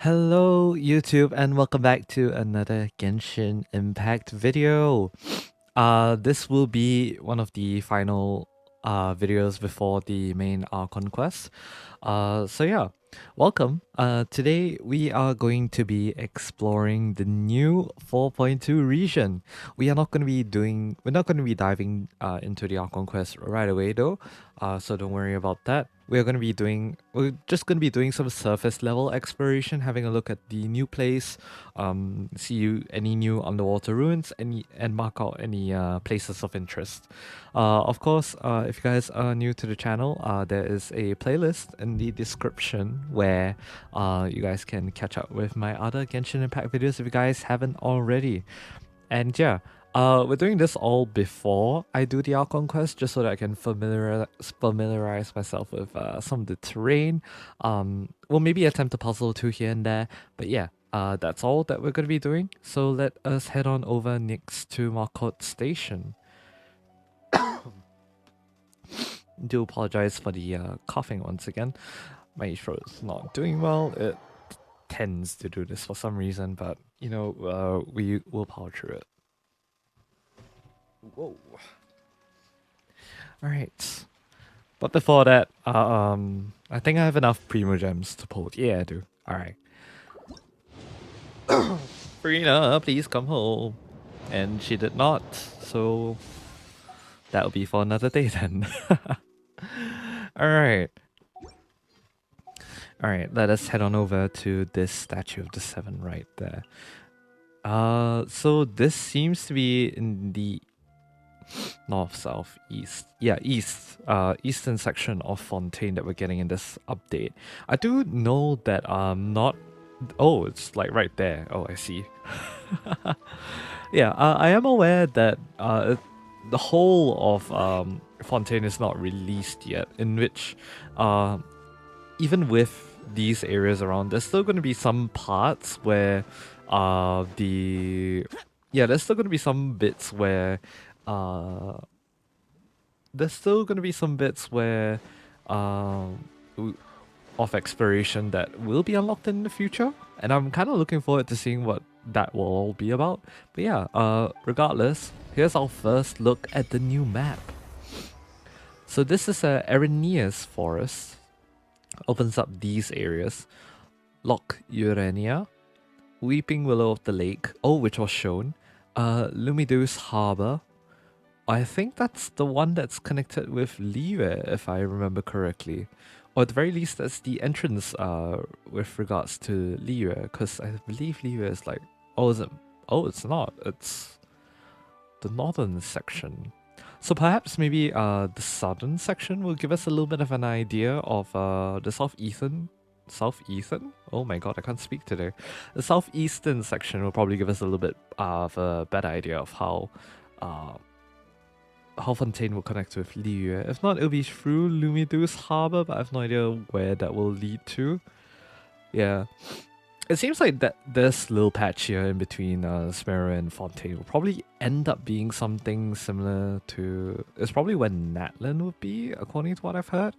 Hello YouTube and welcome back to another Genshin Impact video. This will be one of the final videos before the main Archon quest. So yeah, welcome. Today we are going to be exploring the new 4.2 region. We're not going to be diving into the Archon quest right away though. So don't worry about that. We're just gonna be doing some surface level exploration, having a look at the new place, see any new underwater ruins, and mark out any places of interest. Of course, if you guys are new to the channel, there is a playlist in the description where you guys can catch up with my other Genshin Impact videos if you guys haven't already. And yeah, we're doing this all before I do the Archon quest, just so that I can familiarize myself with some of the terrain. Well, maybe attempt a puzzle or two here and there. But yeah, that's all that we're going to be doing. So let us head on over next to Marcotte Station. Do apologize for the coughing once again. My throat is not doing well. It tends to do this for some reason, but you know, we will power through it. Whoa. Alright. But before that, I think I have enough Primo Gems to pull. Yeah, I do. Alright. Farina, please come home. And she did not, so that'll be for another day then. Alright. Alright, let us head on over to this statue of the Seven right there. So this seems to be in the north, south, east. Yeah, eastern section of Fontaine that we're getting in this update. I do know that not. Oh, it's like right there. Oh, I see. Yeah, I am aware that the whole of Fontaine is not released yet. In which, even with these areas around, there's still going to be some parts where there's still going to be some bits where there's still going to be some bits where of exploration that will be unlocked in the future, and I'm kind of looking forward to seeing what that will all be about. But yeah, regardless, here's our first look at the new map. So this is a Areneas forest. Opens up these areas: Loch Urania, Weeping Willow of the Lake, which was shown, Lumideus Harbor. I think that's the one that's connected with Liyue, if I remember correctly. Or at the very least, that's the entrance with regards to Liyue, because I believe Liyue is like... Oh, is it? Oh, it's not. It's the northern section. So perhaps maybe the southern section will give us a little bit of an idea of the southeastern... Southeastern? Oh my god, I can't speak today. The southeastern section will probably give us a little bit of a better idea of how Fontaine will connect with Liyue. If not, it'll be through Lumideus Harbor, but I have no idea where that will lead to. Yeah. It seems like that this little patch here in between Smera and Fontaine will probably end up being something similar to... It's probably where Natlan would be, according to what I've heard.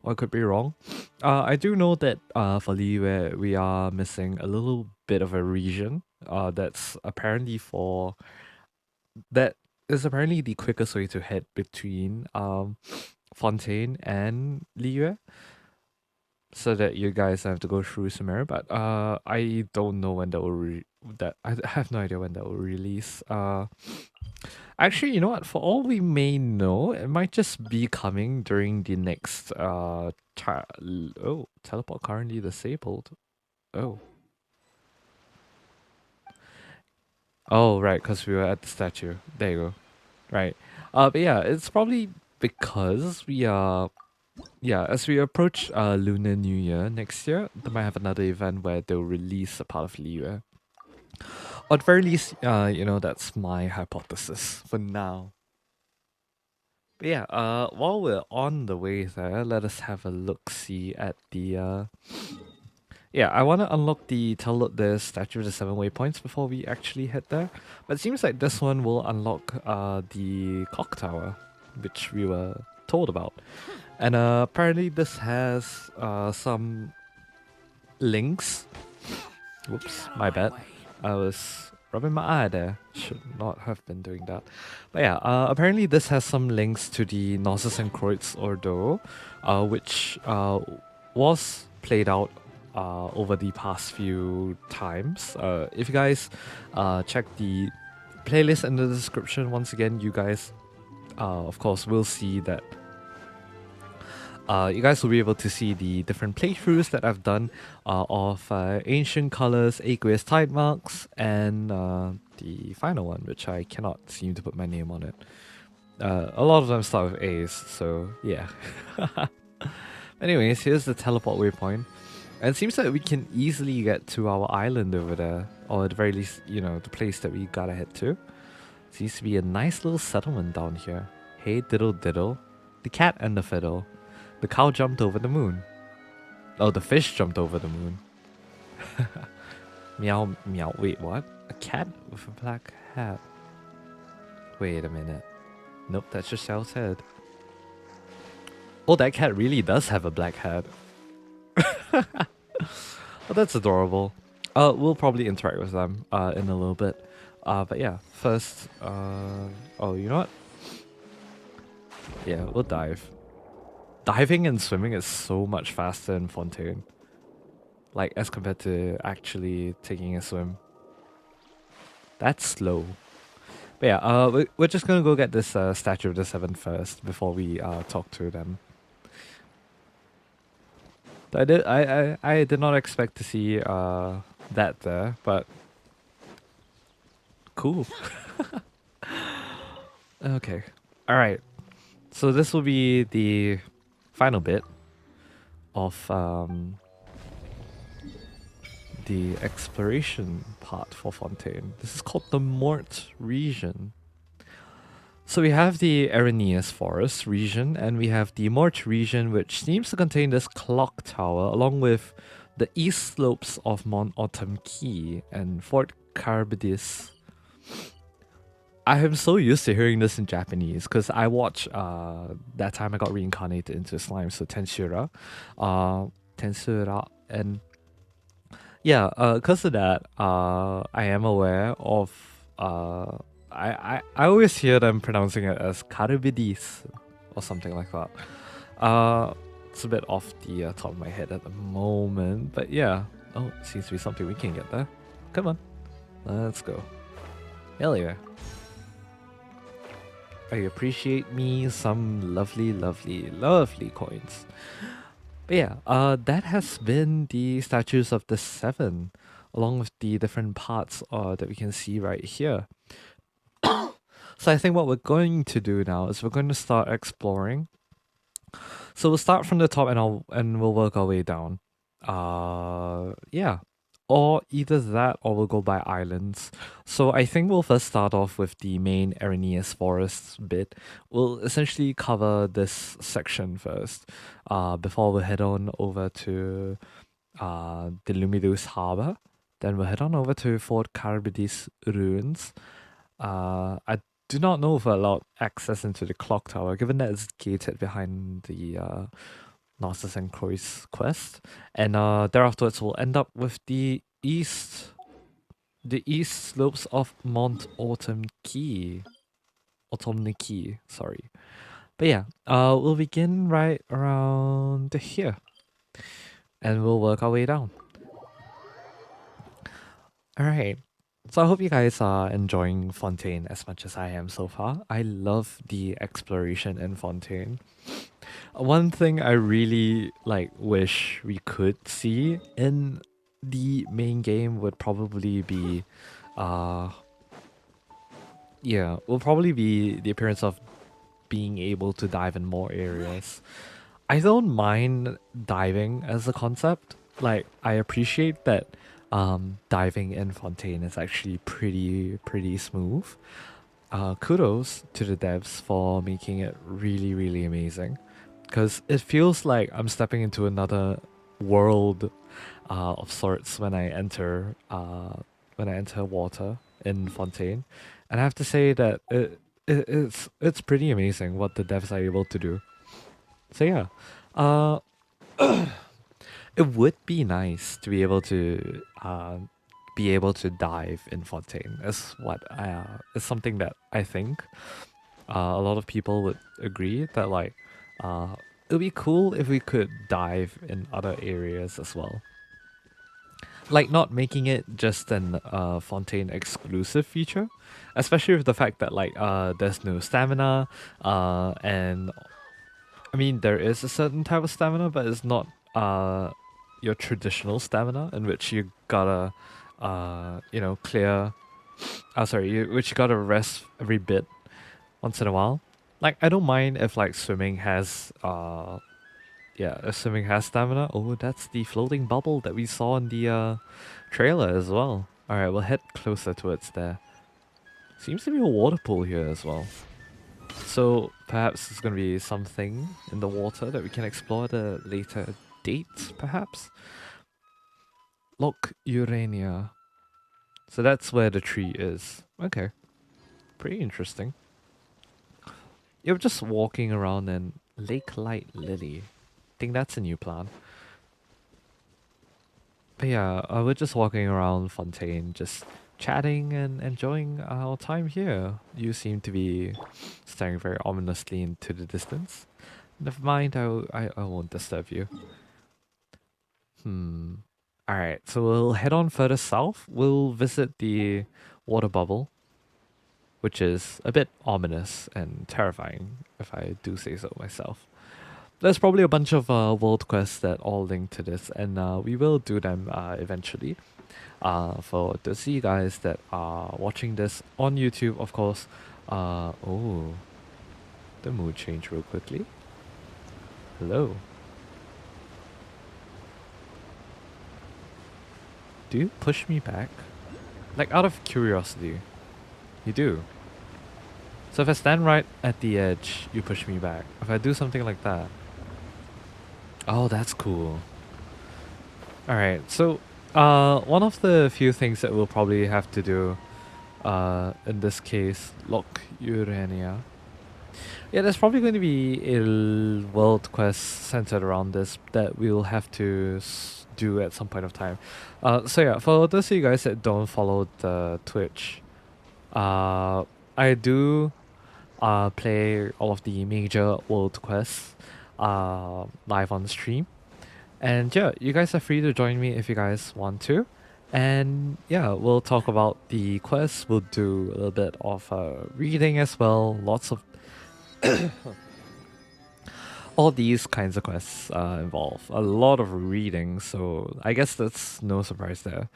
Or I could be wrong. I do know that for Liyue, we are missing a little bit of a region that's apparently for... That is apparently the quickest way to head between Fontaine and Liyue, so that you guys have to go through Sumer. But I don't know when that will I have no idea when that will release. Actually, you know what? For all we may know, it might just be coming during the next teleport currently disabled. Oh, right, because we were at the statue. There you go. Right. But yeah, it's probably because we are... Yeah, as we approach Lunar New Year next year, they might have another event where they'll release a part of Liyue. Or at the very least, you know, that's my hypothesis for now. But yeah, while we're on the way there, let us have a look-see at the... Yeah, I want to unlock the Statue of the Seven Waypoints before we actually head there. But it seems like this one will unlock the clock tower, which we were told about. And apparently this has some links Whoops, my bad. I was rubbing my eye there. Should not have been doing that. But yeah, apparently this has some links to the Gnosis and Kreutz Ordo, which was played out over the past few times. If you guys check the playlist in the description, once again, you guys, of course, will see that you guys will be able to see the different playthroughs that I've done of Ancient Colors, Aqueous Tide Marks, and the final one, which I cannot seem to put my name on it. A lot of them start with A's, so yeah. Anyways, here's the teleport waypoint. And it seems like we can easily get to our island over there, or at the very least, you know, the place that we gotta head to. Seems to be a nice little settlement down here. Hey diddle diddle, the cat and the fiddle. The cow jumped over the moon. Oh, the fish jumped over the moon. Meow, meow. Wait, what? A cat with a black hat. Wait a minute. Nope, that's just Xiao's head. Oh, that cat really does have a black hat. Oh, that's adorable. We'll probably interact with them in a little bit. But yeah, first, oh, you know what? Yeah, we'll dive. Diving and swimming is so much faster in Fontaine. Like, as compared to actually taking a swim. That's slow. But yeah, we're just gonna go get this Statue of the Seven first before we talk to them. I did not expect to see that there, but cool. Okay. Alright. So this will be the final bit of the exploration part for Fontaine. This is called the Mort region. So we have the Areneus Forest region, and we have the Mort region, which seems to contain this clock tower, along with the east slopes of Mont Autumn Key and Fort Carbidis. I am so used to hearing this in Japanese because I watched that time I got reincarnated into slime, so Tensura, and yeah, because of that, I am aware of I always hear them pronouncing it as Carbidis or something like that. It's a bit off the top of my head at the moment, but yeah. Oh, it seems to be something we can get there. Come on, let's go. Hell yeah. I appreciate me some lovely, lovely, lovely coins. But yeah, that has been the Statues of the Seven, along with the different parts that we can see right here. So I think what we're going to do now is we're going to start exploring. So we'll start from the top and we'll work our way down. Yeah. Or either that or we'll go by islands. So I think we'll first start off with the main Areneus Forest bit. We'll essentially cover this section first, before we head on over to the Lumidus Harbor. Then we'll head on over to Fort Carbidis Ruins. I do not know if we're allowed access into the clock tower, given that it's gated behind the Gnosis and Kreutz quest, and thereafterwards we'll end up with the east slopes of Mont Autumn Key. Sorry. But yeah, we'll begin right around here, and we'll work our way down. Alright, so I hope you guys are enjoying Fontaine as much as I am so far. I love the exploration in Fontaine. One thing I really wish we could see in the main game would probably be will probably be the appearance of being able to dive in more areas. I don't mind diving as a concept. Like, I appreciate that diving in Fontaine is actually pretty smooth. Kudos to the devs for making it really, really amazing, because it feels like I'm stepping into another world of sorts when I enter water in Fontaine, and I have to say that it's pretty amazing what the devs are able to do. So yeah, it would be nice to be able to be able to dive in Fontaine is what is something that I think a lot of people would agree that like it would be cool if we could dive in other areas as well. Like not making it just an Fontaine exclusive feature, especially with the fact that like there's no stamina, and I mean there is a certain type of stamina, but it's not your traditional stamina in which you gotta you know clear. Which you gotta rest every bit once in a while. Like I don't mind if like swimming has yeah, if swimming has stamina. Oh, that's the floating bubble that we saw in the trailer as well. Alright, we'll head closer towards there. Seems to be a water pool here as well. So perhaps there's gonna be something in the water that we can explore at a later date, perhaps? Loch Urania. So that's where the tree is. Okay. Pretty interesting. You're just walking around in Lake Light Lily. Think that's a new plant. But yeah, we're just walking around Fontaine, just chatting and enjoying our time here. You seem to be staring very ominously into the distance. Never mind, I won't disturb you. Alright, so we'll head on further south. We'll visit the water bubble, which is a bit ominous and terrifying, if I do say so myself. There's probably a bunch of world quests that all link to this, and we will do them eventually. For those of you guys that are watching this on YouTube, of course. Oh, the mood changed real quickly. Hello. Do you push me back? Like out of curiosity. You do. So if I stand right at the edge, you push me back. If I do something like that. Oh, that's cool. Alright, so one of the few things that we'll probably have to do in this case, Loch Urania. Yeah, there's probably going to be a world quest centered around this that we'll have to do at some point of time. So yeah, for those of you guys that don't follow the Twitch, I do play all of the major world quests live on stream. And yeah, you guys are free to join me if you guys want to. And yeah, we'll talk about the quests. We'll do a little bit of reading as well. Lots of all these kinds of quests involve a lot of reading, so I guess that's no surprise there.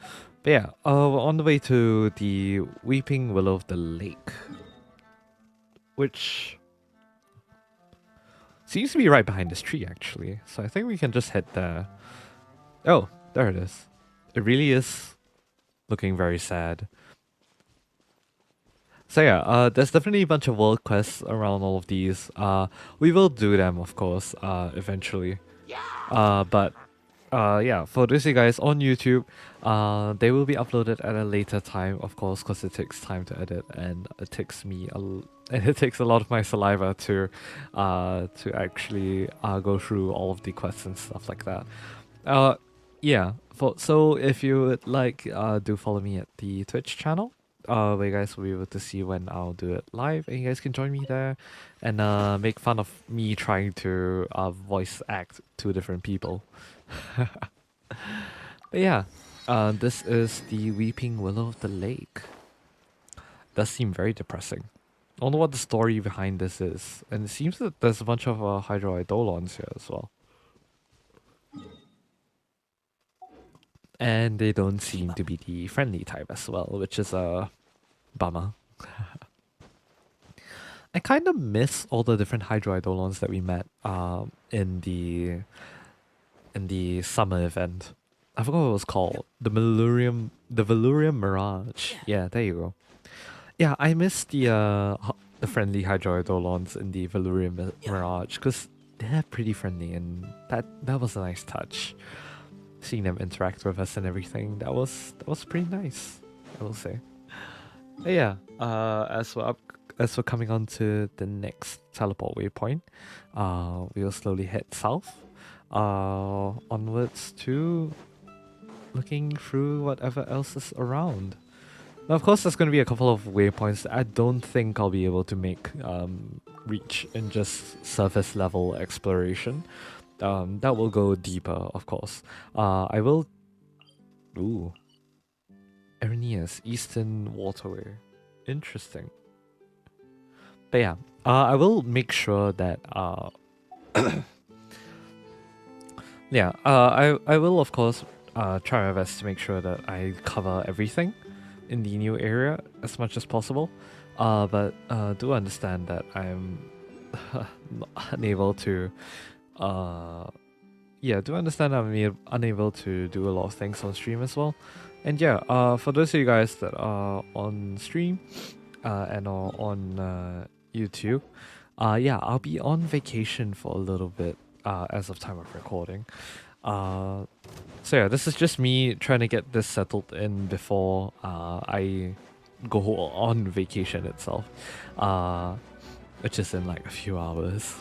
But yeah, we're on the way to the Weeping Willow of the Lake, which seems to be right behind this tree, actually. So I think we can just head there. Oh, there it is. It really is looking very sad. So yeah, there's definitely a bunch of world quests around all of these. We will do them, of course, eventually. But yeah, for those of you guys on YouTube, they will be uploaded at a later time, of course, because it takes time to edit, and it takes me it takes a lot of my saliva to actually go through all of the quests and stuff like that. Yeah. So if you would like, do follow me at the Twitch channel. Where you guys will be able to see when I'll do it live, and you guys can join me there and make fun of me trying to voice act two different people. But yeah, this is the Weeping Willow of the Lake. Does seem very depressing. I don't know what the story behind this is, and it seems that there's a bunch of hydroidolons here as well. And they don't seem to be the friendly type as well, which is a bummer. I kind of miss all the different hydroidolons that we met in the summer event. I forgot what it was called. The Velurium Mirage. Yeah, there you go. Yeah, I miss the friendly hydroidolons in the Velurium Mirage because they're pretty friendly, and that was a nice touch. Seeing them interact with us and everything, that was pretty nice, I will say. But yeah, as we're coming on to the next teleport waypoint, we'll slowly head south, onwards to looking through whatever else is around. Now, of course, there's going to be a couple of waypoints that I don't think I'll be able to make reach in just surface level exploration. That will go deeper, of course. I will... Ooh. Ernias, Eastern Waterway. Interesting. But yeah, I will make sure that... yeah, I will, of course, try my best to make sure that I cover everything in the new area as much as possible. But do understand that I'm unable to... yeah, do understand I'm unable to do a lot of things on stream as well. And yeah, for those of you guys that are on stream and are on YouTube, yeah, I'll be on vacation for a little bit as of time of recording. So yeah, this is just me trying to get this settled in before I go on vacation itself, which is in like a few hours.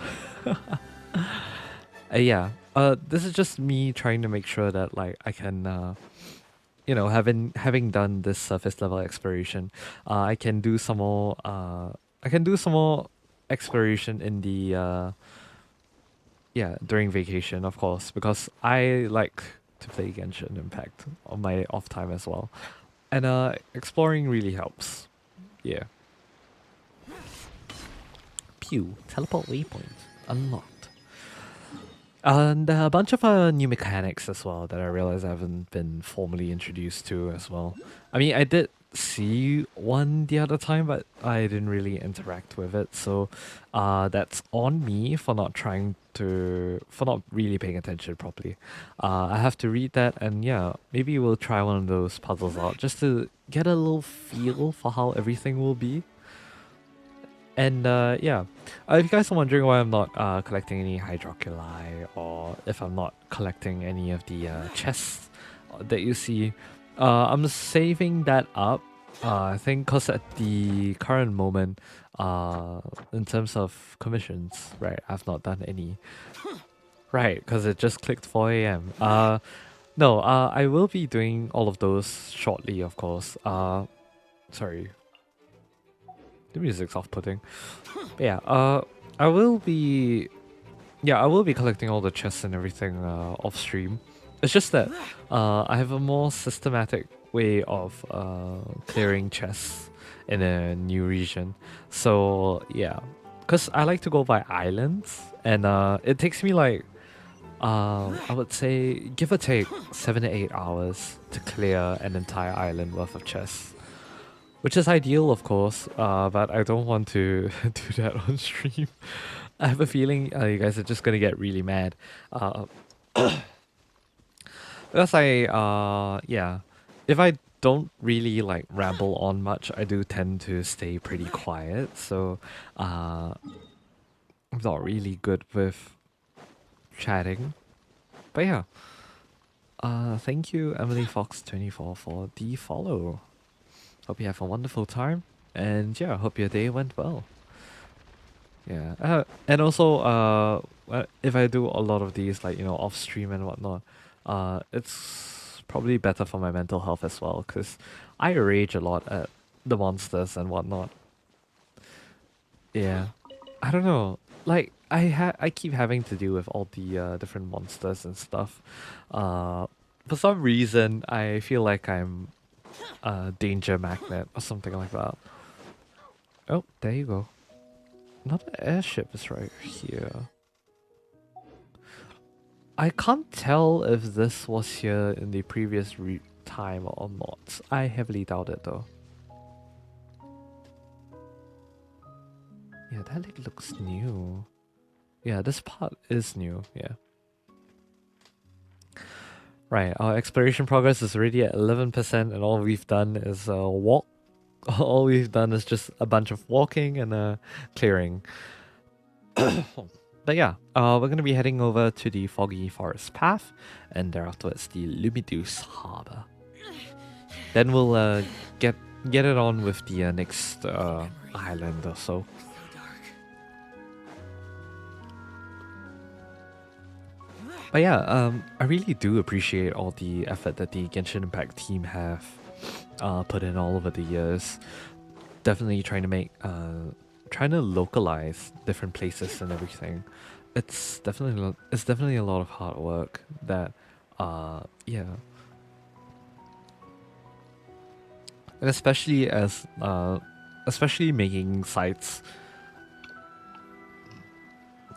Yeah, this is just me trying to make sure that like I can, you know, having done this surface level exploration, I can do some more. I can do some more exploration in the yeah, during vacation, of course, because I like to play Genshin Impact on my off time as well, and exploring really helps. Yeah. Pew, teleport waypoint unlocked. And a bunch of new mechanics as well that I realize I haven't been formally introduced to as well. I mean, I did see one the other time, but I didn't really interact with it. So that's on me for not really paying attention properly. I have to read that, and yeah, maybe we'll try one of those puzzles out just to get a little feel for how everything will be. And yeah, if you guys are wondering why I'm not collecting any hydroculi, or if I'm not collecting any of the chests that you see, I'm saving that up. I think because at the current moment, in terms of commissions, right, I've not done any. Right, because it just clicked 4 a.m. No, I will be doing all of those shortly, of course. Sorry. The music's off-putting. But yeah, I will be collecting all the chests and everything off stream. It's just that I have a more systematic way of clearing chests in a new region. So yeah, because I like to go by islands, and it takes me like I would say give or take 7 to 8 hours to clear an entire island worth of chests. Which is ideal, of course, but I don't want to do that on stream. I have a feeling you guys are just gonna get really mad. Because yeah, if I don't really like ramble on much, I do tend to stay pretty quiet. So, I'm not really good with chatting. But yeah, thank you, Emily Fox 24 for the follow. Hope you have a wonderful time, and yeah, hope your day went well. Yeah, and also, if I do a lot of these, like, you know, off stream and whatnot, it's probably better for my mental health as well, because I rage a lot at the monsters and whatnot. Yeah, I don't know, like, I keep having to deal with all the different monsters and stuff. For some reason, I feel like I'm a danger magnet or something like that. Oh, there you go. Another airship is right here. I can't tell if this was here in the previous time or not. I heavily doubt it though. Yeah, that like looks new. Yeah, this part is new, yeah. Right, our exploration progress is already at 11%, and all we've done is walk. All we've done is just a bunch of walking and clearing. But yeah, we're going to be heading over to the Foggy Forest Path, and thereafter it's the Lumideus Harbor. Then we'll get it on with the next island or so. But yeah, I really do appreciate all the effort that the Genshin Impact team have put in all over the years. Definitely trying to localize different places and everything. It's definitely a lot of hard work that, yeah, and especially making sites.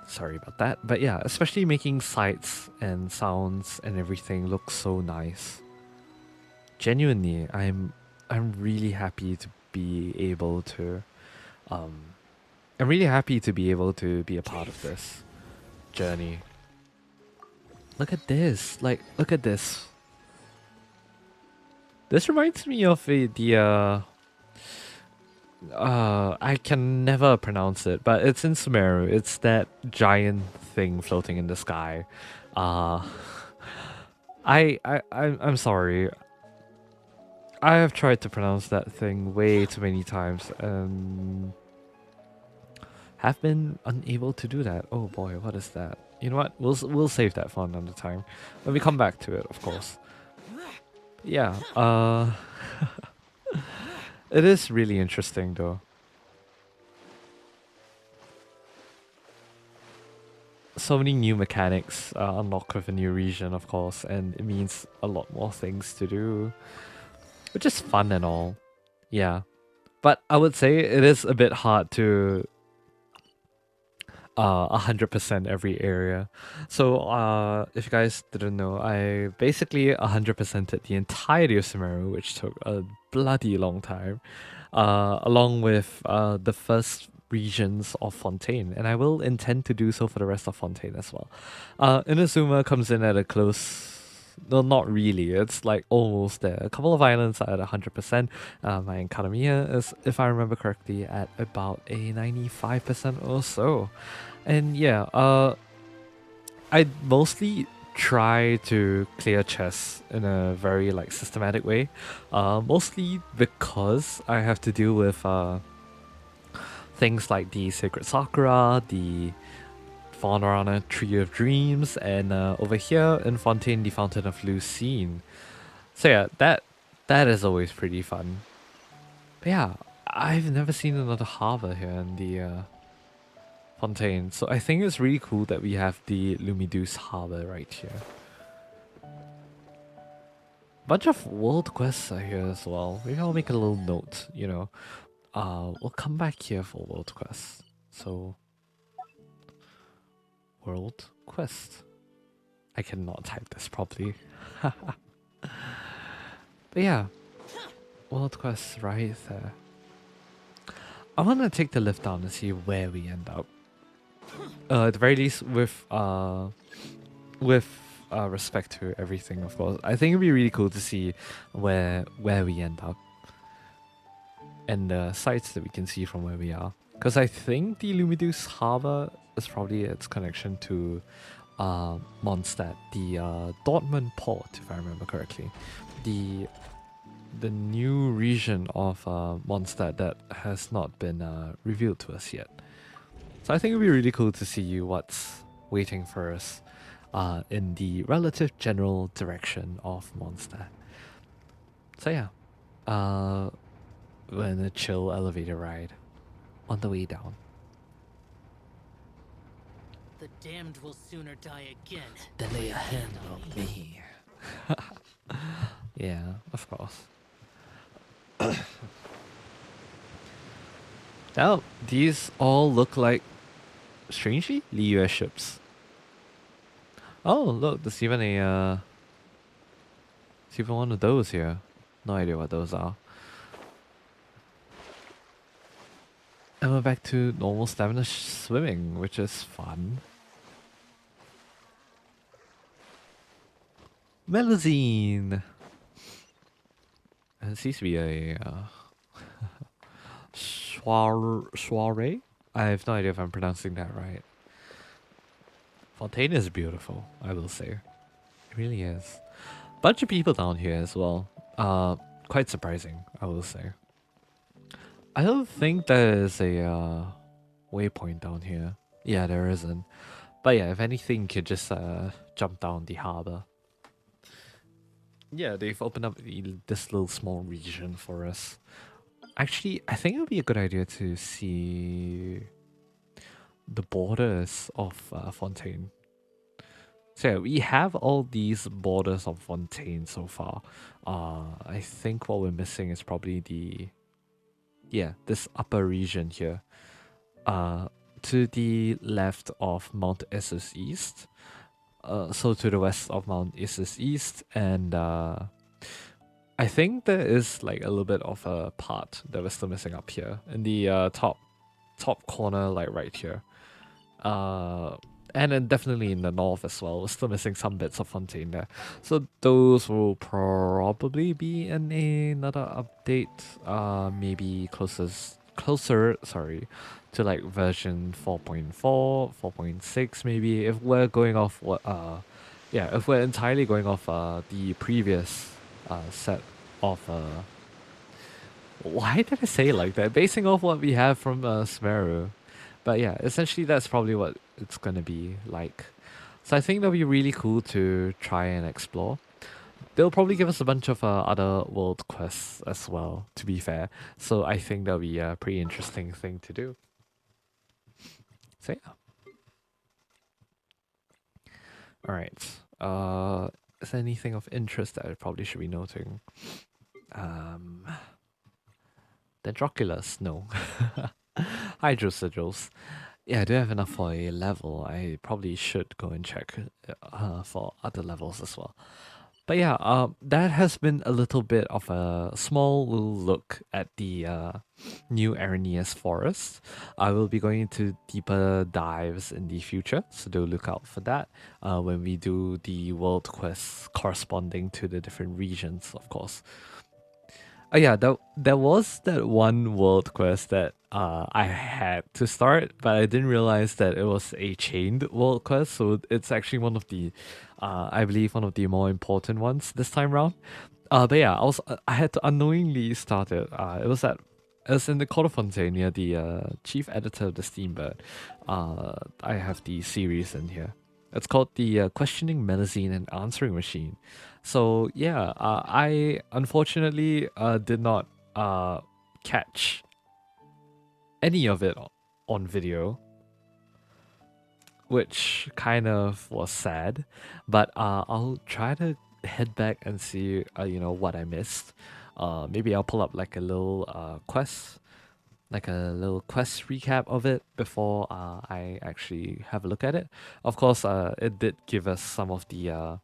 Sorry about that, but yeah, especially making sights and sounds and everything look so nice. Genuinely, I'm really happy to be able to um I'm really happy to be able to be a part of this journey. Look at this. Like, look at this. This reminds me of I can never pronounce it, but it's in Sumeru. It's that giant thing floating in the sky. Uh I'm sorry. I have tried to pronounce that thing way too many times and have been unable to do that. Oh boy, what is that? You know what? We'll save that for another time. When we come back to it, of course. Yeah, it is really interesting though. So many new mechanics unlocked with a new region, of course, and it means a lot more things to do, which is fun and all. Yeah, but I would say it is a bit hard to 100% every area. So if you guys didn't know, I basically 100%ed the entirety of Sumeru, which took a bloody long time, along with the first regions of Fontaine, and I will intend to do so for the rest of Fontaine as well. Inazuma comes in at a close. No, not really. It's like almost there. A couple of islands are at 100%. My Economia is, if I remember correctly, at about a 95% or so. And yeah, I mostly try to clear chests in a very like systematic way. Mostly because I have to deal with things like the Sacred Sakura, the Fauna Tree of Dreams, and over here in Fontaine, the Fountain of Lucine. So yeah, that is always pretty fun. But yeah, I've never seen another harbor here in the Fontaine, so I think it's really cool that we have the Lumideus harbor right here. Bunch of world quests are here as well. Maybe I'll make a little note, you know. We'll come back here for world quests. So, world quest. I cannot type this properly. But yeah, world quest right there. I want to take the lift down and see where we end up. At the very least, with respect to everything, of course, I think it'd be really cool to see where we end up and the sights that we can see from where we are. Because I think the Lumideus Harbor is probably its connection to Mondstadt, the Dortmund port, if I remember correctly. The new region of Mondstadt that has not been revealed to us yet. So I think it'd be really cool to see what's waiting for us in the relative general direction of Mondstadt. So yeah, we're in a chill elevator ride on the way down. The damned will sooner die again Than lay a hand on me. Yeah, of course. Now, these all look like strangely Liyue ships. Oh, look, there's even a there's even one of those here. No idea what those are. And we're back to normal stamina swimming, which is fun. Melazine! It seems to be a soiree? I have no idea if I'm pronouncing that right. Fontaine is beautiful, I will say. It really is. Bunch of people down here as well. Quite surprising, I will say. I don't think there is a waypoint down here. Yeah, there isn't. But yeah, if anything, you could just jump down the harbor. Yeah, they've opened up this little small region for us. Actually, I think it would be a good idea to see the borders of Fontaine. So yeah, we have all these borders of Fontaine so far. I think what we're missing is probably this upper region here. To the left of Mount Issus East. So to the west of Mount Issus East, and I think there is like a little bit of a part that we're still missing up here in the top corner, like right here. And then definitely in the north as well. We're still missing some bits of Fontaine there. So those will probably be in another update. Maybe closer, sorry, to like version 4.4, 4.6 maybe. If we're going off what if we're entirely going off the previous set of why did I say it like that? Basing off what we have from Smeru. But yeah, essentially that's probably what it's gonna be like. So I think that'll be really cool to try and explore. They'll probably give us a bunch of other world quests as well, to be fair. So I think that'll be a pretty interesting thing to do. So yeah. Alright. Is there anything of interest that I probably should be noting? Dendroculus? No. Hydro sigils. Yeah, I do have enough for a level. I probably should go and check for other levels as well. But yeah, that has been a little bit of a small little look at the new Aranias Forest. I will be going into deeper dives in the future, so do look out for that when we do the world quests corresponding to the different regions, of course. Oh yeah, there was that one world quest that I had to start, but I didn't realize that it was a chained world quest. So it's actually one of the, I believe, one of the more important ones this time round. But yeah, I had to unknowingly start it. It was in the Court of Fontaine near the chief editor of the Steambird. I have the series in here. It's called the Questioning Melusine and Answering Machine. So yeah, I unfortunately did not catch any of it on video, which kind of was sad. But I'll try to head back and see what I missed. Maybe I'll pull up like a little quest, like a little quest recap of it before I actually have a look at it. Of course, it did give us some of the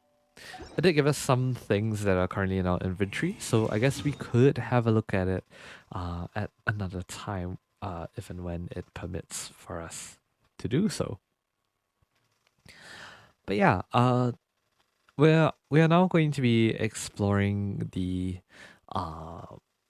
it did give us some things that are currently in our inventory, so I guess we could have a look at it at another time, if and when it permits for us to do so. But yeah, we are now going to be exploring the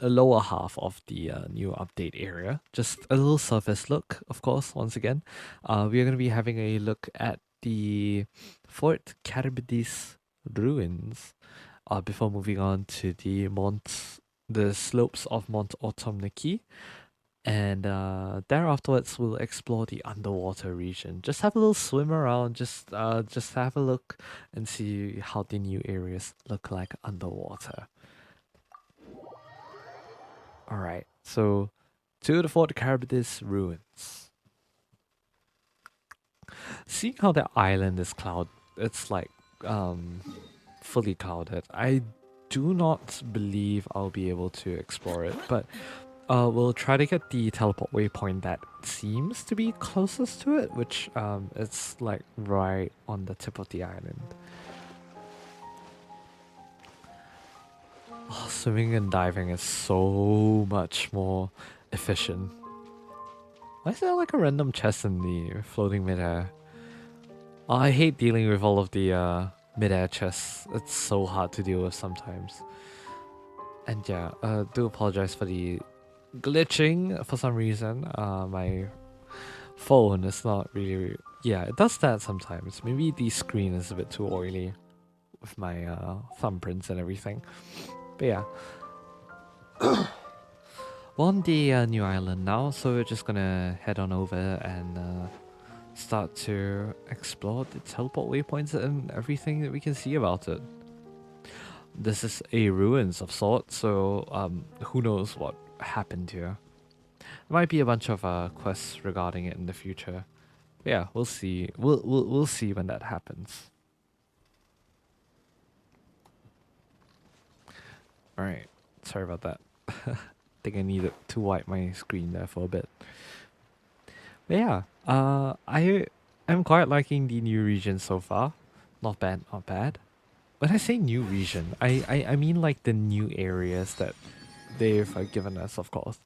lower half of the new update area. Just a little surface look, of course. Once again, we are going to be having a look at the Fort Caribdis ruins before moving on to the slopes of Mont Automniki, and there afterwards we'll explore the underwater region. Just have a little swim around, just have a look and see how the new areas look like underwater. All right, so to the Fort Caribdis ruins. Seeing how the island is it's like fully clouded. I do not believe I'll be able to explore it, but we'll try to get the teleport waypoint that seems to be closest to it, which it's like right on the tip of the island. Oh, swimming and diving is so much more efficient. Why is there like a random chest in the floating midair? Oh, I hate dealing with all of the mid-air chests. It's so hard to deal with sometimes. And yeah, do apologize for the glitching for some reason. My phone is not really... Yeah, it does that sometimes. Maybe the screen is a bit too oily with my thumbprints and everything. But yeah. We're on the new island now, so we're just gonna head on over and start to explore the teleport waypoints and everything that we can see about it. This is a ruins of sorts, so who knows what happened here. There might be a bunch of quests regarding it in the future. Yeah, we'll see. We'll see when that happens. All right, sorry about that. I think I needed to wipe my screen there for a bit. But yeah, I am quite liking the new region so far. Not bad, not bad. When I say new region, I mean like the new areas that they've given us, of course.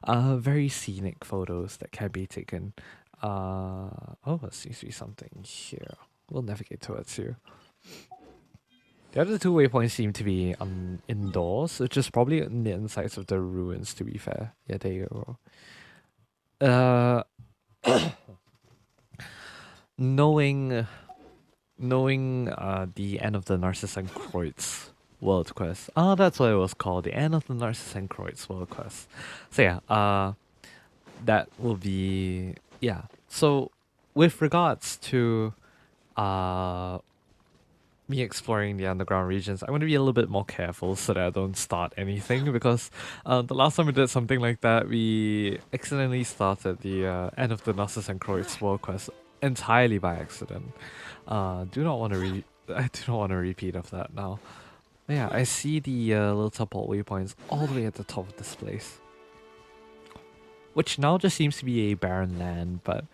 Very scenic photos that can be taken. Oh, there seems to be something here. We'll navigate towards you. The other two waypoints seem to be indoors, which is probably in the insides of the ruins, to be fair. Yeah, there you go. Knowing the end of the Narcissus and Kreutz world quest. Oh, that's what it was called, the end of the Narcissus and Kreutz world quest. So yeah, that will be, yeah. So with regards to me exploring the underground regions, I want to be a little bit more careful so that I don't start anything, because the last time we did something like that, we accidentally started the end of the Narcissus and Kreutz world quest entirely by accident. Do not want to I do not want to repeat of that now. But yeah, I see the little teleport waypoints all the way at the top of this place, which now just seems to be a barren land. But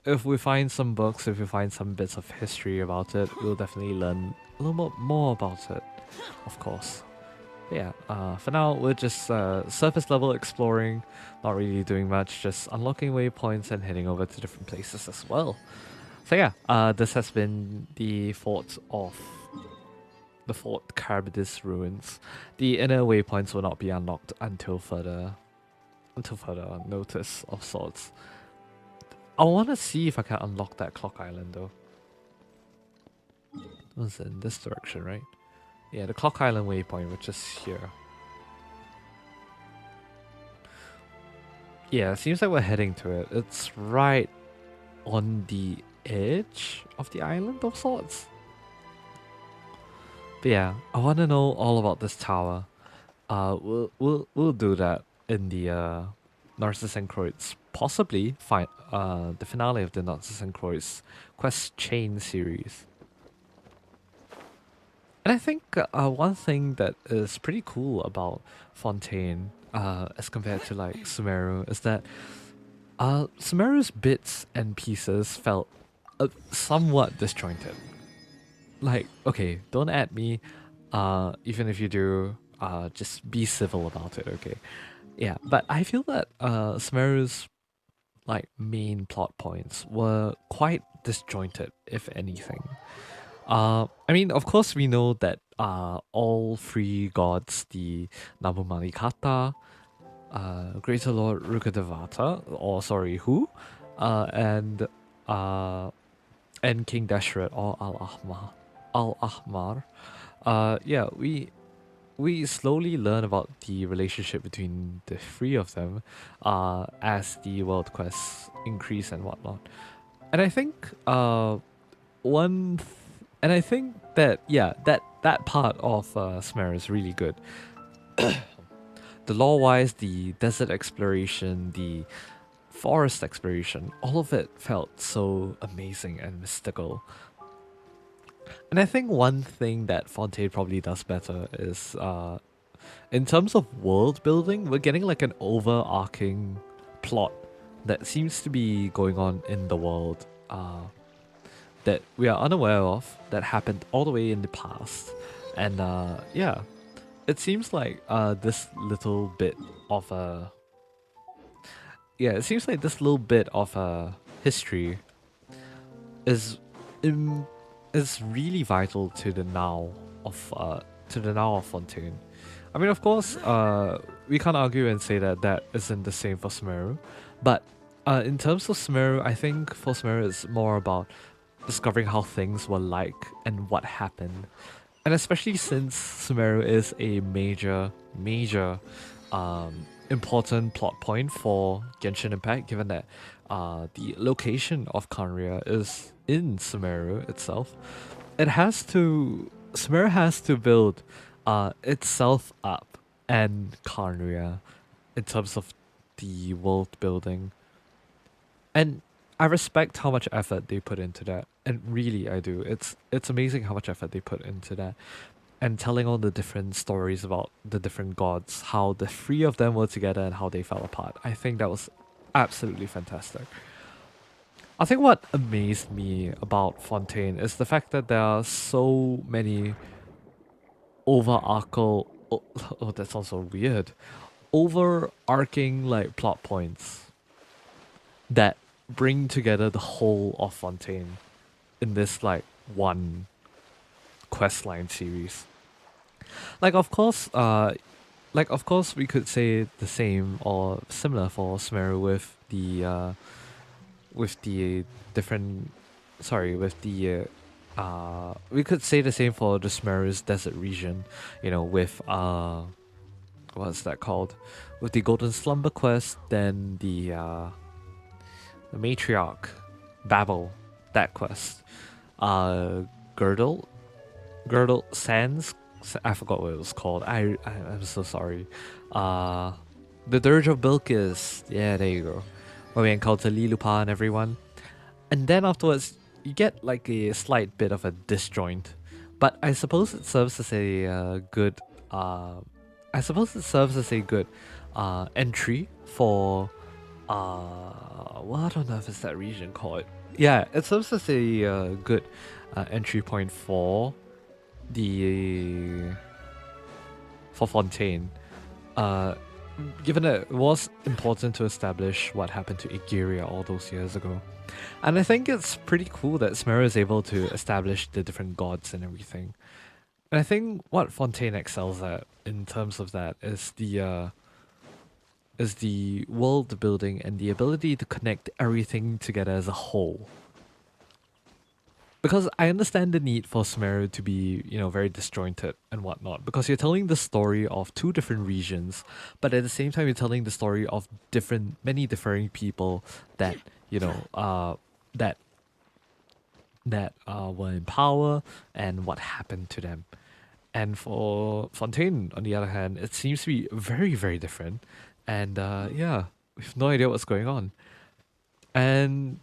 if we find some books, if we find some bits of history about it, we'll definitely learn a little bit more about it, of course. But yeah, for now, we're just surface level exploring, not really doing much, just unlocking waypoints and heading over to different places as well. So yeah, this has been the Fort Carbidis ruins. The inner waypoints will not be unlocked until further notice of sorts. I want to see if I can unlock that clock island though. It's in this direction, right? Yeah, the clock island waypoint, which is here. Yeah, it seems like we're heading to it. It's right on the edge of the island of sorts. But yeah, I want to know all about this tower. We'll do that in the Narcissus and Kreutz, possibly the finale of the Narcissus and Kreutz quest chain series. And I think one thing that is pretty cool about Fontaine, as compared to like Sumeru, is that Sumeru's bits and pieces felt somewhat disjointed. Like, okay, don't at me. Even if you do, just be civil about it, okay? Yeah, but I feel that Sumeru's like main plot points were quite disjointed, if anything. I mean, of course, we know that all three gods, the Nabu Malikata, Greater Lord Rukadevata, or sorry, who, and King Dashret or Al Ahmar. Yeah, we slowly learn about the relationship between the three of them, as the world quests increase and whatnot. And I think and I think that yeah, that part of Smer is really good. The lore-wise, the desert exploration, the forest exploration, all of it felt so amazing and mystical. And I think one thing that Fontaine probably does better is, in terms of world building, we're getting like an overarching plot that seems to be going on in the world, that we are unaware of, that happened all the way in the past. And yeah, it seems like this little bit of a history is is really vital to the now of Fontaine. I mean, of course, we can't argue and say that that isn't the same for Sumeru, but in terms of Sumeru, I think for Sumeru it's more about discovering how things were like and what happened. And especially since Sumeru is a major important plot point for Genshin Impact, given that the location of Conria is in Sumeru itself. Sumeru has to build itself up and Conria in terms of the world building. And I respect how much effort they put into that. And really I do. It's amazing how much effort they put into that. And telling all the different stories about the different gods, how the three of them were together and how they fell apart. I think that was absolutely fantastic. I think what amazed me about Fontaine is the fact that there are so many overarching. Oh, that sounds so weird. Overarching like plot points that bring together the whole of Fontaine in this like one questline series. Like of course we could say the same or similar for Sumeru with the different with the we could say the same for the Sumeru's desert region, with what's that called? With the Golden Slumber quest, then the matriarch, Babel, that quest. Girdle Girdle Sands. I forgot what it was called. I'm so sorry. The Dirge of Bilkis. Yeah, there you go. Where we encounter Lilupa and everyone. And then afterwards, you get like a slight bit of a disjoint. But I suppose it serves as a good. I suppose it serves as a good entry for. Well, I don't know if it's that region called. Yeah, it serves as a good entry point the for Fontaine. Given that it was important to establish what happened to Igiria all those years ago. And I think it's pretty cool that Sumeru is able to establish the different gods and everything. And I think what Fontaine excels at in terms of that is the world building and the ability to connect everything together as a whole. Because I understand the need for Sumeru to be, very disjointed and whatnot. Because you're telling the story of two different regions, but at the same time you're telling the story of many differing people that, that were in power and what happened to them. And for Fontaine, on the other hand, it seems to be very, very different. And yeah, we have no idea what's going on. And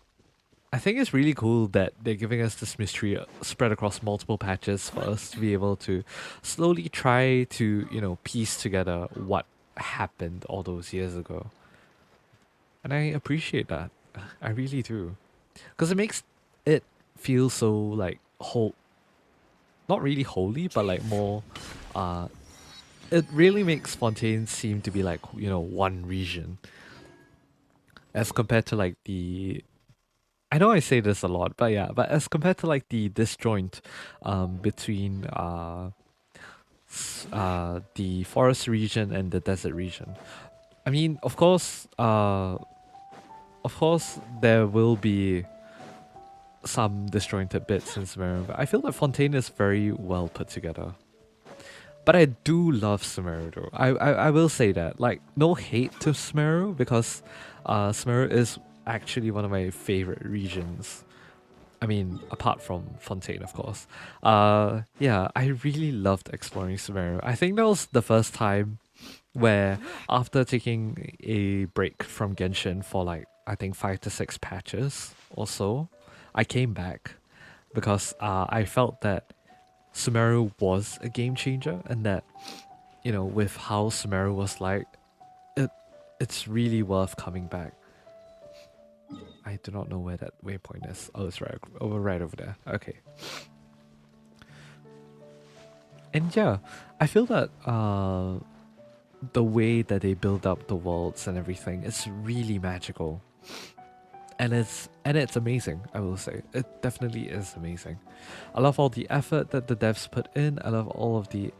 I think it's really cool that they're giving us this mystery spread across multiple patches for us to be able to slowly try to, piece together what happened all those years ago. And I appreciate that. I really do. Because it makes it feel so like not really holy, but like more it really makes Fontaine seem to be like, one region. As compared to like I know I say this a lot, but yeah, but as compared to like the disjoint between the forest region and the desert region. I mean, of course there will be some disjointed bits in Sumeru, but I feel that Fontaine is very well put together. But I do love Sumeru though. I will say that. Like, no hate to Sumeru because Sumeru is actually one of my favorite regions. I mean, apart from Fontaine, of course. Yeah, I really loved exploring Sumeru. I think that was the first time where, after taking a break from Genshin for like, I think 5 to 6 patches or so, I came back because I felt that Sumeru was a game changer and that, with how Sumeru was like, it's really worth coming back. I do not know where that waypoint is. Oh, it's right over there. Okay. And yeah, I feel that the way that they build up the worlds and everything is really magical. And it's amazing, I will say. It definitely is amazing. I love all the effort that the devs put in. I love all of the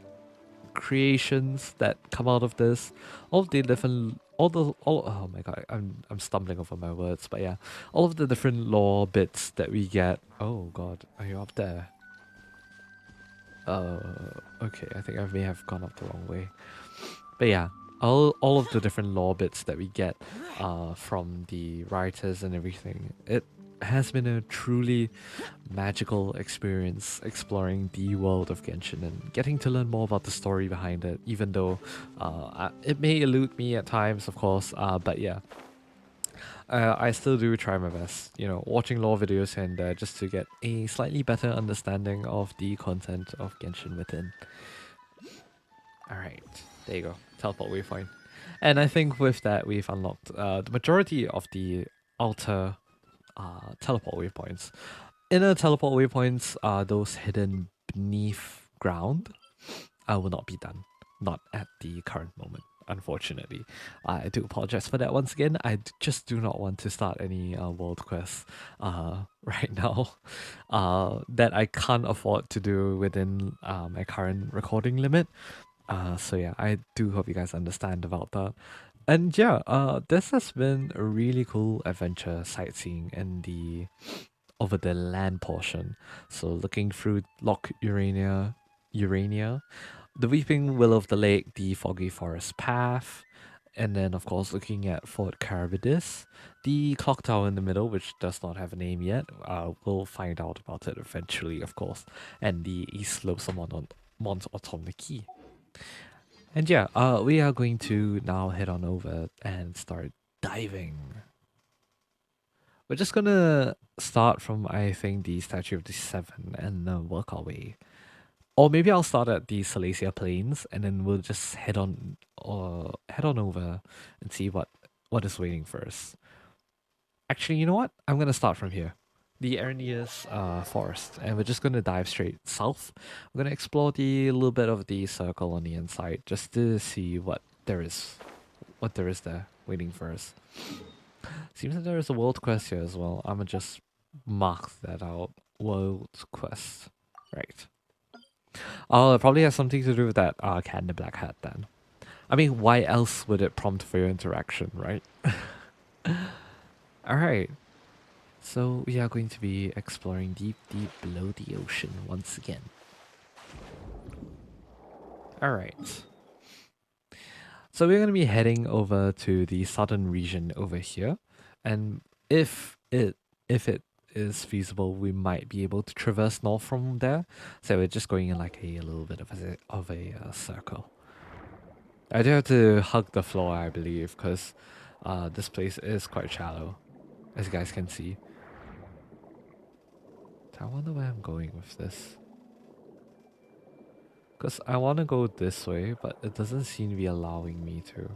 creations that come out of this. All of the different oh my god, I'm stumbling over my words, but yeah. All of the different lore bits that we get. Oh god, are you up there? Okay, I think I may have gone up the wrong way. But yeah, all of the different lore bits that we get from the writers and everything. It has been a truly magical experience exploring the world of Genshin and getting to learn more about the story behind it, even though it may elude me at times, of course, but yeah. I still do try my best, you know, watching lore videos and just to get a slightly better understanding of the content of Genshin within. Alright, there you go. Teleport waypoint. And I think with that, we've unlocked the majority of the outer teleport waypoints. Inner teleport waypoints are those hidden beneath ground. Will not be done. Not at the current moment, unfortunately. I do apologize for that once again. Just do not want to start any world quests right now that I can't afford to do within my current recording limit. So yeah, I do hope you guys understand about that. And yeah, this has been a really cool adventure sightseeing in the over the land portion. So looking through Loch Urania, the Weeping Willow of the Lake, the Foggy Forest Path, and then of course looking at Fort Carabidis, the clock tower in the middle, which does not have a name yet. We'll find out about it eventually, of course, and the east slopes of Mont Automniki. And yeah, we are going to now head on over and start diving. We're just gonna start from, I think, the Statue of the Seven and work our way. Or maybe I'll start at the Silesia Plains and then we'll just head on over and see what is waiting for us. Actually, you know what? I'm gonna start from here. The Arenius Forest, and we're just gonna dive straight south. We're gonna explore the little bit of the circle on the inside just to see what there is there waiting for us. Seems that there is a world quest here as well. I'ma just mark that out. World quest. Right. Oh, it probably has something to do with that cat in the black hat then. I mean, why else would it prompt for your interaction, right? Alright. So we are going to be exploring deep, deep below the ocean once again. Alright. So we're going to be heading over to the southern region over here. And if it is feasible, we might be able to traverse north from there. So we're just going in like a little bit of a circle. I do have to hug the floor, I believe, because this place is quite shallow, as you guys can see. I wonder where I'm going with this. Because I want to go this way, but it doesn't seem to be allowing me to.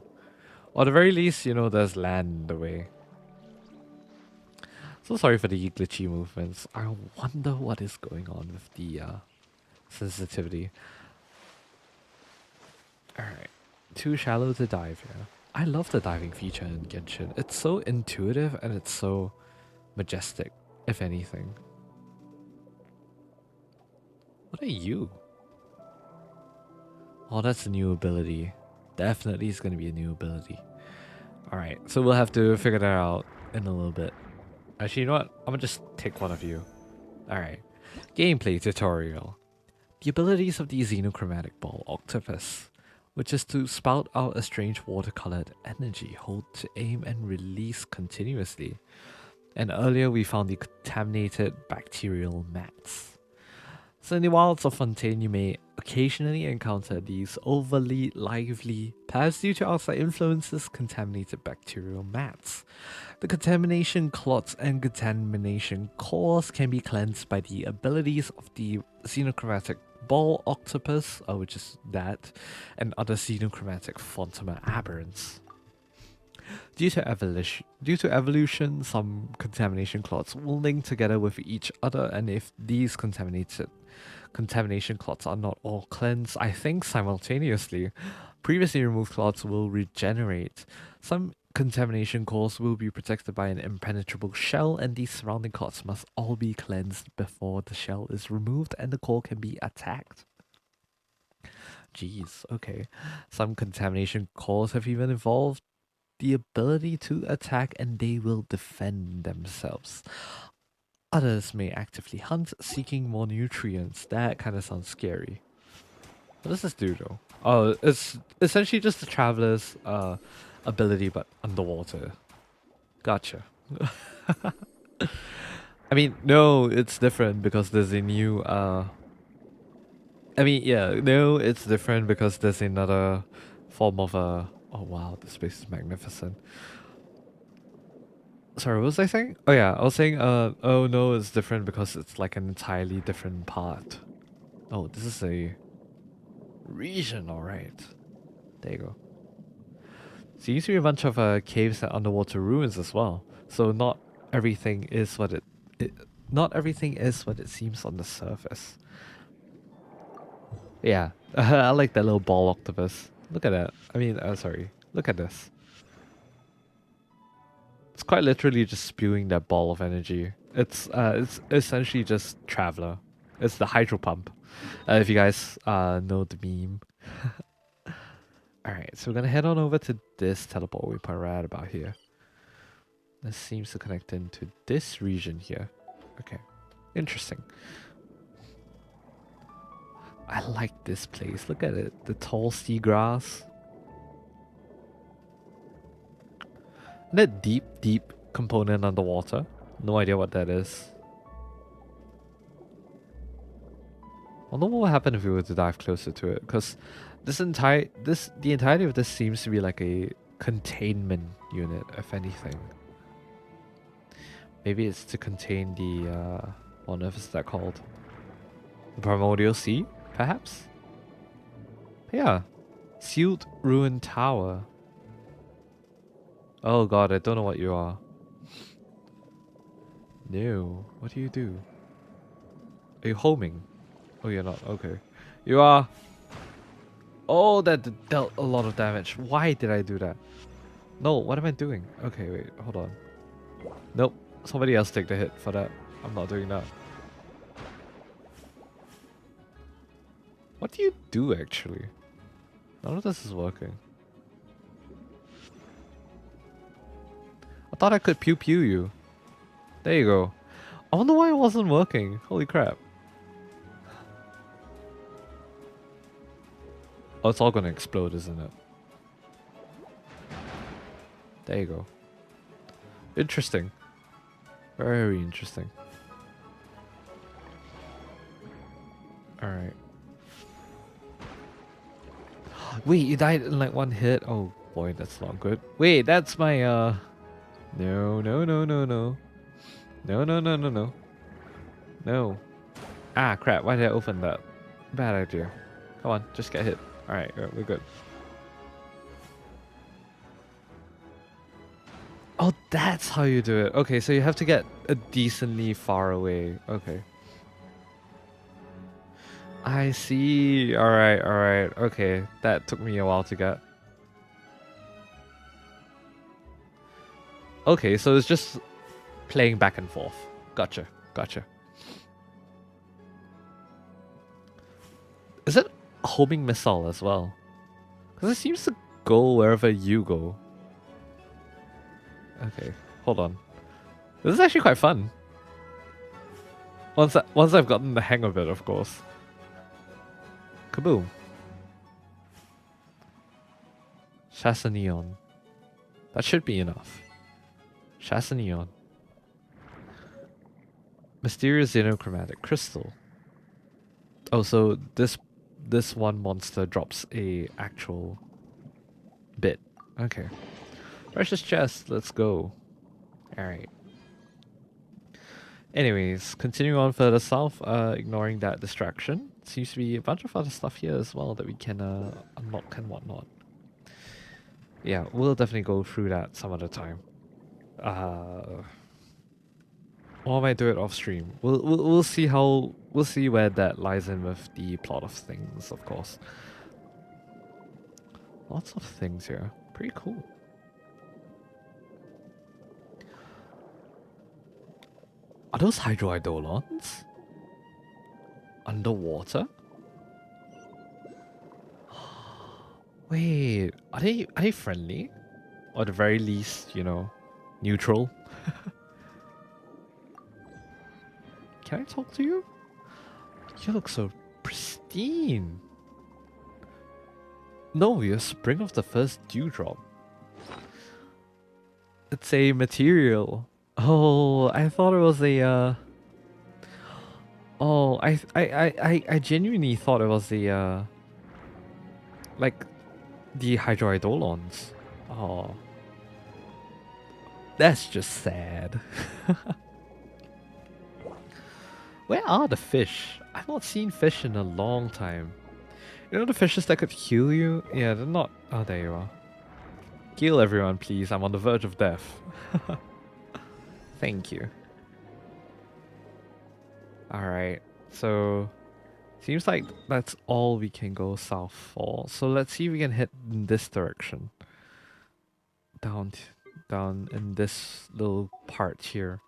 Or at the very least, you know, there's land in the way. So sorry for the glitchy movements. I wonder what is going on with the sensitivity. Alright. Too shallow to dive here. I love the diving feature in Genshin. It's so intuitive and it's so majestic, if anything. What are you? Oh, that's a new ability. Definitely is going to be a new ability. Alright, so we'll have to figure that out in a little bit. Actually, you know what? I'm going to just take one of you. Alright. Gameplay tutorial. The abilities of the xenochromatic ball octopus, which is to spout out a strange watercolored energy, hold to aim and release continuously. And earlier we found the contaminated bacterial mats. So in the wilds of Fontaine, you may occasionally encounter these overly lively, perhaps due to outside influences, contaminated bacterial mats. The contamination clots and contamination cores can be cleansed by the abilities of the xenochromatic ball octopus, which is that, and other xenochromatic Fontamer aberrants. Due to evolution, some contamination clots will link together with each other, and if these contamination clots are not all cleansed, I think simultaneously, previously removed clots will regenerate. Some contamination cores will be protected by an impenetrable shell, and these surrounding clots must all be cleansed before the shell is removed and the core can be attacked. Jeez, okay. Some contamination cores have even evolved the ability to attack and they will defend themselves. Others may actively hunt, seeking more nutrients. That kind of sounds scary. What does this do though? Oh, it's essentially just the traveler's ability, but underwater. Gotcha. I mean, no, it's different because there's a new I mean, yeah, no, it's different because there's another form of a. Oh wow, this space is magnificent. Sorry, what was I saying? Oh yeah, I was saying, oh no, it's different because it's like an entirely different part. Oh, this is a region, alright. There you go. Seems to be a bunch of caves and underwater ruins as well. So not everything is it not everything is what it seems on the surface. Yeah, I like that little ball octopus. Look at that. I mean, sorry. Look at this. It's quite literally just spewing that ball of energy. It's essentially just Traveler. It's the hydro pump. If you guys know the meme. Alright, so we're gonna head on over to this teleport waypoint right about here. This seems to connect into this region here. Okay, interesting. I like this place. Look at it. The tall seagrass. And that deep, deep component underwater. No idea what that is. I wonder what would happen if we were to dive closer to it, because the entirety of this seems to be like a containment unit, if anything. Maybe it's to contain the what on earth is that called? The primordial sea, perhaps? Yeah. Sealed ruined tower. Oh god, I don't know what you are. No. What do you do? Are you homing? Oh, you're not. Okay. You are. Oh, that dealt a lot of damage. Why did I do that? No, what am I doing? Okay, wait, hold on. Nope. Somebody else take the hit for that. I'm not doing that. What do you do, actually? None of this is working. I thought I could pew pew you. There you go. I wonder why it wasn't working. Holy crap. Oh, it's all gonna explode, isn't it? There you go. Interesting. Very interesting. Alright. Wait, you died in like one hit? Oh boy, that's not good. Wait, that's my No, no, no, no, no. No, no, no, no, no. No. Ah, crap, why did I open that? Bad idea. Come on, just get hit. Alright, we're good. Oh, that's how you do it. Okay, so you have to get a decently far away. Okay. I see. Alright, alright. Okay, that took me a while to get. Okay, so it's just playing back and forth. Gotcha, gotcha. Is it a homing missile as well? Because it seems to go wherever you go. Okay, hold on. This is actually quite fun. Once I've gotten the hang of it, of course. Kaboom. Chassaneon. That should be enough. Chassaneon. Mysterious xenochromatic crystal. Oh, so this one monster drops a actual bit. Okay. Precious chest, let's go. Alright. Anyways, continuing on further south, ignoring that distraction. Seems to be a bunch of other stuff here as well that we can unlock and whatnot. Yeah, we'll definitely go through that some other time. Or I might do it off stream. We'll see where that lies in with the plot of things, of course. Lots of things here. Pretty cool. Are those hydroidolons? Underwater? Wait, are they friendly? Or at the very least, you know, neutral? Can I talk to you? You look so pristine. No, you're spring of the first dewdrop. It's a material. Oh, I thought it was a oh, I genuinely thought it was the like the hydroidolons. Oh, that's just sad. Where are the fish? I've not seen fish in a long time. You know the fishes that could heal you? Yeah, they're not. Oh, there you are. Heal everyone, please. I'm on the verge of death. Thank you. Alright, so seems like that's all we can go south for. So let's see if we can head in this direction. Down in this little part here.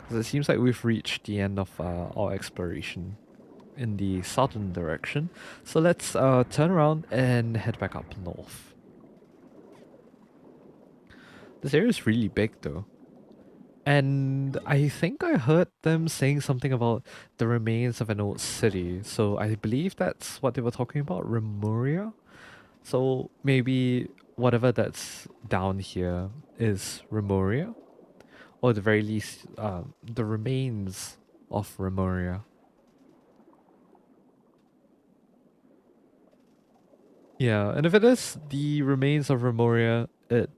'Cause it seems like we've reached the end of our exploration in the southern direction. So let's turn around and head back up north. This area is really big though. And I think I heard them saying something about the remains of an old city. So I believe that's what they were talking about, Remuria. So maybe whatever that's down here is Remuria. Or at the very least, the remains of Remuria. Yeah, and if it is the remains of Remuria, it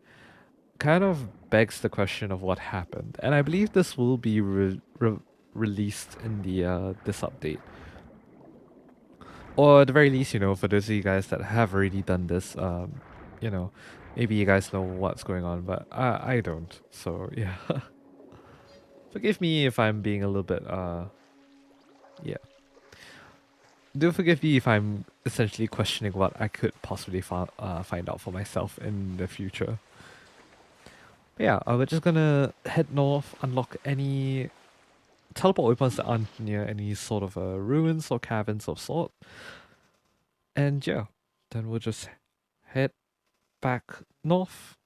kind of begs the question of what happened. And I believe this will be released in the this update. Or at the very least, you know, for those of you guys that have already done this, you know, maybe you guys know what's going on, but I don't. So yeah. Forgive me if I'm being a little bit yeah. Do forgive me if I'm essentially questioning what I could possibly find out for myself in the future. But yeah, we're just gonna head north, unlock any teleport weapons that aren't near any sort of ruins or caverns of sort. And yeah, then we'll just head back north.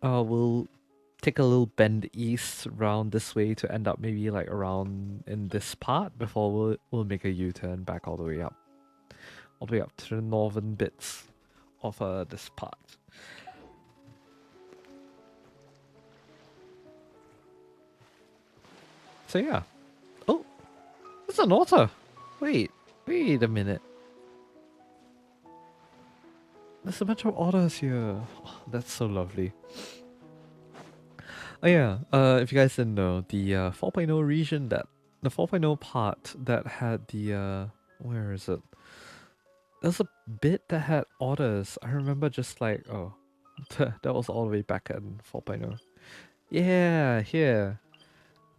We'll take a little bend east around this way to end up maybe like around in this part before we'll make a U-turn back all the way up. All the way up to the northern bits of this part. So yeah. Oh, it's an otter. Wait a minute. There's a bunch of otters here. Oh, that's so lovely. Oh yeah, if you guys didn't know, the 4.0 region the 4.0 part that had the where is it? There's a bit that had otters. I remember just like, oh, that was all the way back in 4.0. Yeah, here.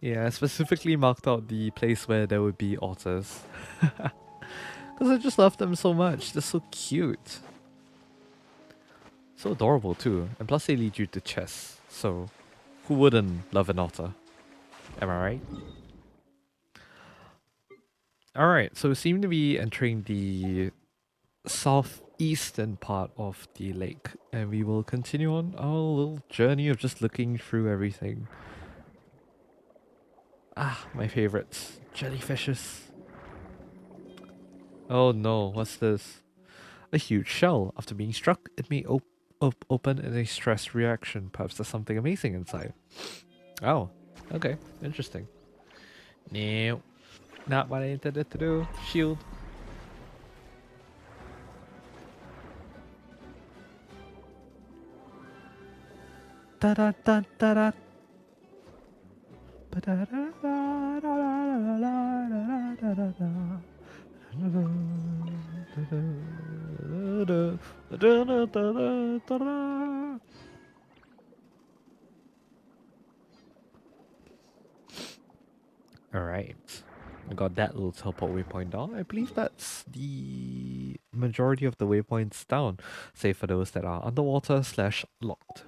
Yeah, I specifically marked out the place where there would be otters. Because I just love them so much. They're so cute. So adorable too. And plus they lead you to chests. So who wouldn't love an otter? Am I right? Alright, so we seem to be entering the southeastern part of the lake. And we will continue on our little journey of just looking through everything. Ah, my favorites. Jellyfishes. Oh no, what's this? A huge shell. After being struck, it may open in a stress reaction. Perhaps there's something amazing inside. Oh, okay. Interesting. No. Not what I intended to do. Shield. Da da da da da. Ba da da da da da da da da da. Alright. I got that little teleport waypoint down. I believe that's the majority of the waypoints down, save for those that are underwater / locked.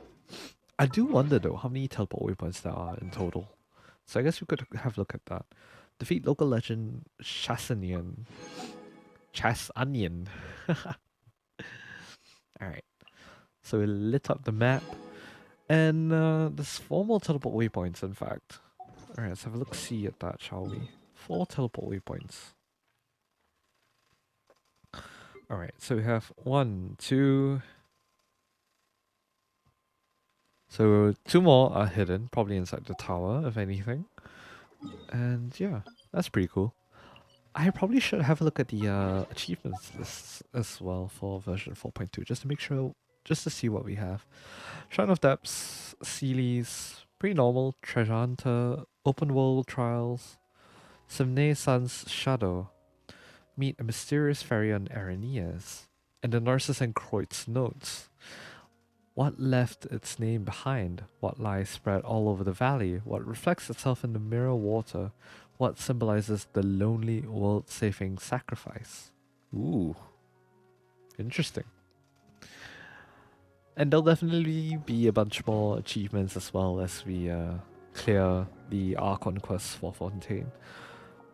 I do wonder though how many teleport waypoints there are in total. So I guess we could have a look at that. Defeat local legend Chassanian. Chassanian. Alright. So we lit up the map. And there's 4 more teleport waypoints in fact. Alright, let's have a look-see at that, shall we? 4 teleport waypoints. Alright, so we have 1, 2. So 2 more are hidden, probably inside the tower, if anything. And yeah, that's pretty cool. I probably should have a look at the achievements lists as well for version 4.2, just to make sure, just to see what we have. Shrine of Depths, Sealies, pretty normal, Treasure Hunter, Open World Trials, Simne Sun's Shadow, meet a mysterious fairy on Aranias, and the Narcissus and Kreutz notes. What left its name behind? What lies spread all over the valley? What reflects itself in the mirror water? What symbolizes the lonely world-saving sacrifice? Ooh, interesting. And there'll definitely be a bunch more achievements as well as we clear the Archon quest for Fontaine.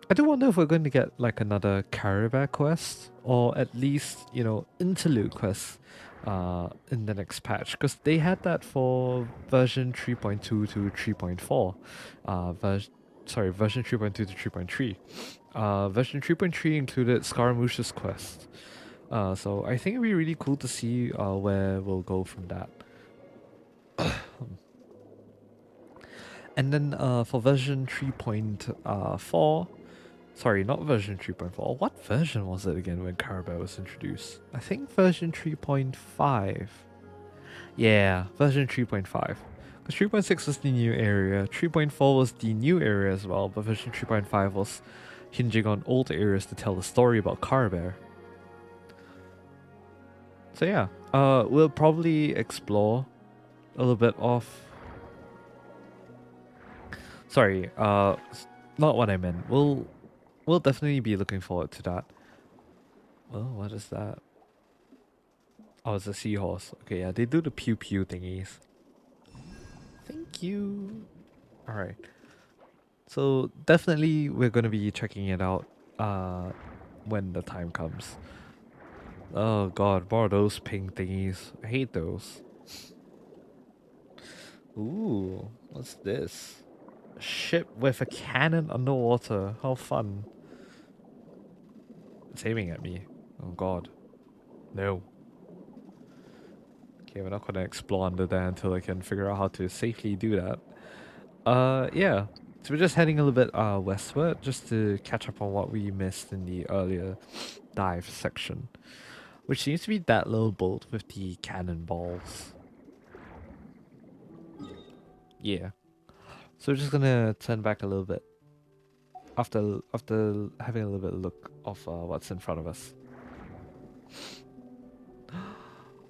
I do wonder if we're going to get like another Caribou quest, or at least, you know, interlude quest in the next patch, because they had that for version 3.2 to 3.4. Version 3.2 to 3.3. Version 3.3 included Scaramouche's quest. So I think it'd be really cool to see where we'll go from that. And then for version 3.4, sorry, not version 3.4. What version was it again when Caribou was introduced? I think version 3.5. Yeah, version 3.5. Because 3.6 was the new area, 3.4 was the new area as well, but version 3.5 was hinging on old areas to tell the story about Caribou. So yeah, we'll probably explore a little bit of... Sorry, not what I meant. We'll definitely be looking forward to that. Oh, what is that? Oh, it's a seahorse. Okay, yeah, they do the pew pew thingies. Thank you. Alright. So definitely we're gonna be checking it out when the time comes. Oh god, more of those pink thingies. I hate those. Ooh, what's this? A ship with a cannon underwater. How fun. It's aiming at me. Oh god. No. Okay, we're not gonna explore under there until I can figure out how to safely do that. Yeah. So we're just heading a little bit westward just to catch up on what we missed in the earlier dive section. Which seems to be that little boat with the cannonballs. Yeah. So we're just gonna turn back a little bit after having a little bit of look of what's in front of us.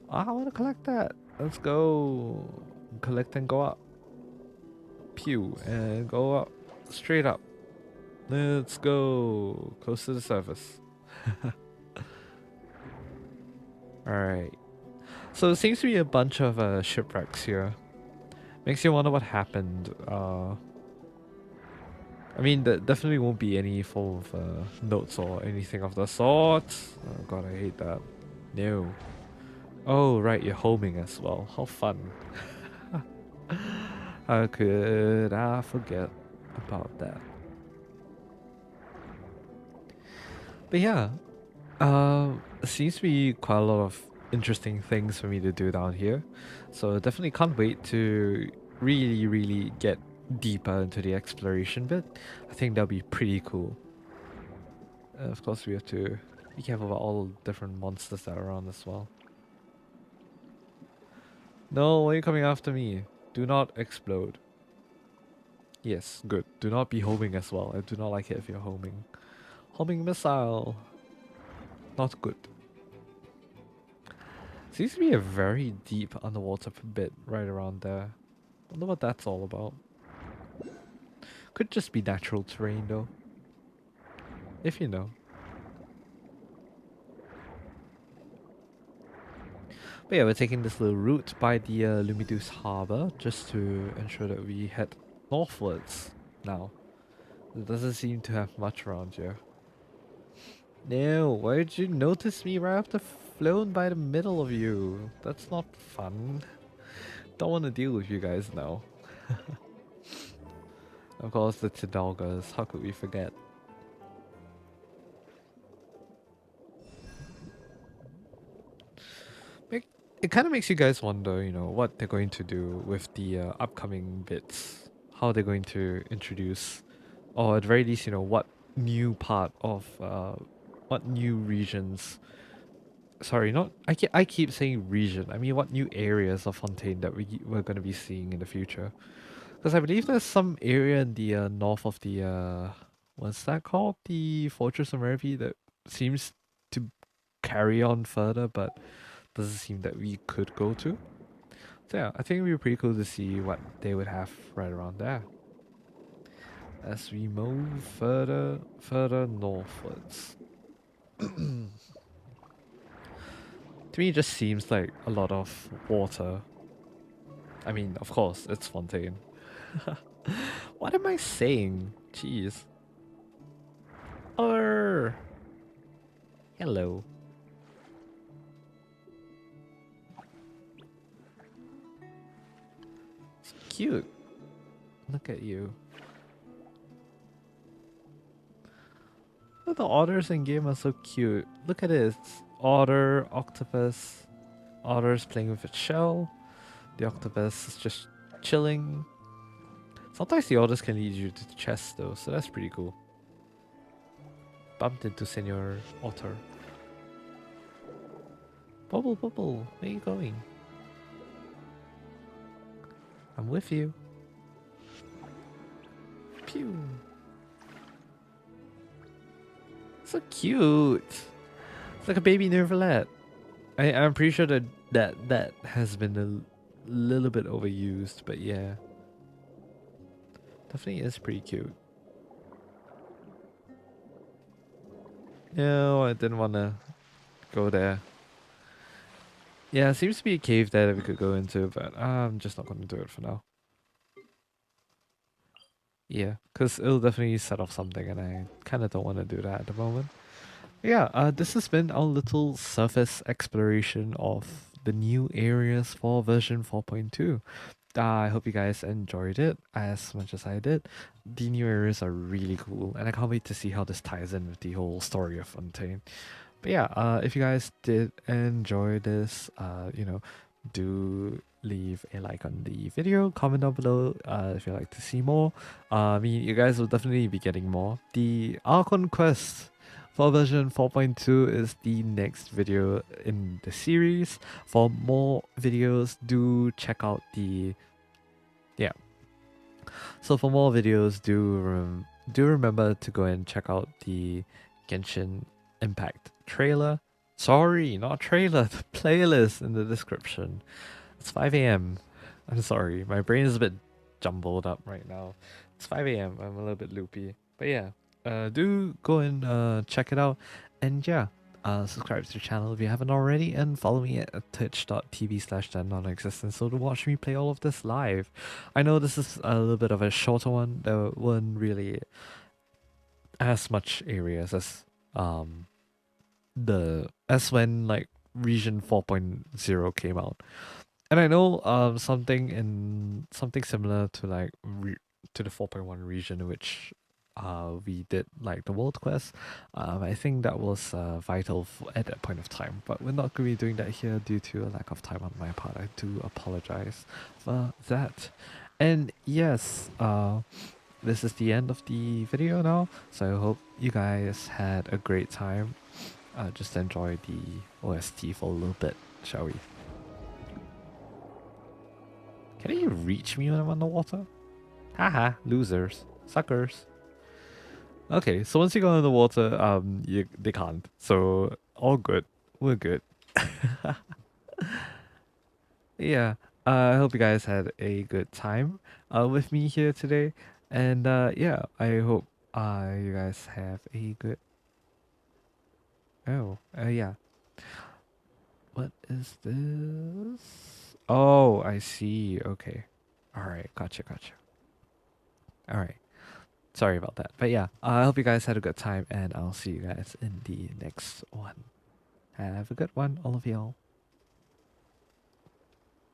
I want to collect that. Let's go. Collect and go up. Pew and go up. Straight up. Let's go. Close to the surface. Alright. So it seems to be a bunch of shipwrecks here. Makes you wonder what happened. I mean, there definitely won't be any form of notes or anything of the sort. Oh god, I hate that. No. Oh, right, you're homing as well. How fun. How could I forget about that? But yeah, seems to be quite a lot of interesting things for me to do down here. So definitely can't wait to really get deeper into the exploration bit. I think that'll be pretty cool. Of course, we have to be careful about all the different monsters that are around as well. No, why are you coming after me? Do not explode. Yes, good. Do not be homing as well. I do not like it if you're homing. Homing missile. Not good. Seems to be a very deep underwater bit right around there. Wonder what that's all about. Could just be natural terrain though. If you know. But yeah, we're taking this little route by the Lumidus Harbor just to ensure that we head northwards now. It doesn't seem to have much around here. No, why did you notice me right after flown by the middle of you? That's not fun. Don't want to deal with you guys now. Of course, the Tidalgas. How could we forget? it kind of makes you guys wonder, you know, what they're going to do with the upcoming bits. How they're going to introduce, or at the very least, you know, what new part of, what new regions. Sorry, not I keep saying region. I mean, what new areas of Fontaine that we're going to be seeing in the future? Because I believe there's some area in the north of the what's that called? The Fortress of Mervy that seems to carry on further, but doesn't seem that we could go to. So yeah, I think it'd be pretty cool to see what they would have right around there. As we move further northwards. To me, it just seems like a lot of water. I mean, of course, it's Fontaine. What am I saying? Jeez. Arr! Hello. It's cute. Look at you. Oh, the otters in game are so cute. Look at this. Otter, octopus. Otter's playing with its shell. The octopus is just chilling. Sometimes the otters can lead you to the chest though, so that's pretty cool. Bumped into Senor Otter. Bubble, bubble, where are you going? I'm with you. Pew. So cute. It's like a baby Nervalet. I'm pretty sure that has been a little bit overused, but yeah. Definitely is pretty cute. No, I didn't want to go there. Yeah, it seems to be a cave there that we could go into, but I'm just not going to do it for now. Yeah, because it'll definitely set off something, and I kind of don't want to do that at the moment. Yeah, this has been our little surface exploration of the new areas for version 4.2. I hope you guys enjoyed it as much as I did. The new areas are really cool, and I can't wait to see how this ties in with the whole story of Fontaine. But yeah, if you guys did enjoy this, you know, do leave a like on the video, comment down below if you'd like to see more. I mean, you guys will definitely be getting more. The Archon quest for version 4.2 is the next video in the series. For more videos, do check out the yeah. So for more videos, do remember to go and check out the Genshin Impact trailer. Sorry, not trailer, the playlist in the description. It's 5 a.m. I'm sorry, my brain is a bit jumbled up right now. It's 5 a.m. I'm a little bit loopy. But yeah, do go and check it out. And yeah, subscribe to the channel if you haven't already, and follow me at twitch.tv/non-existent so to watch me play all of this live. I know this is a little bit of a shorter one. There weren't really as much areas as when like region 4.0 came out. And I know something similar to like to the 4.1 region, which we did like the world quest. I think that was vital at that point of time, but we're not going to be doing that here due to a lack of time on my part. I do apologize for that. And yes, this is the end of the video now, so I hope you guys had a great time. Just enjoy the OST for a little bit, shall we? Can you reach me when I'm underwater? Haha, losers. Suckers. Okay, so once you go underwater, they can't. So all good. We're good. Yeah. I hope you guys had a good time with me here today. And yeah, I hope you guys have a good yeah. What is this? Oh, I see. Okay. Alright, gotcha. Alright. Sorry about that. But yeah, I hope you guys had a good time, and I'll see you guys in the next one. Have a good one, all of y'all.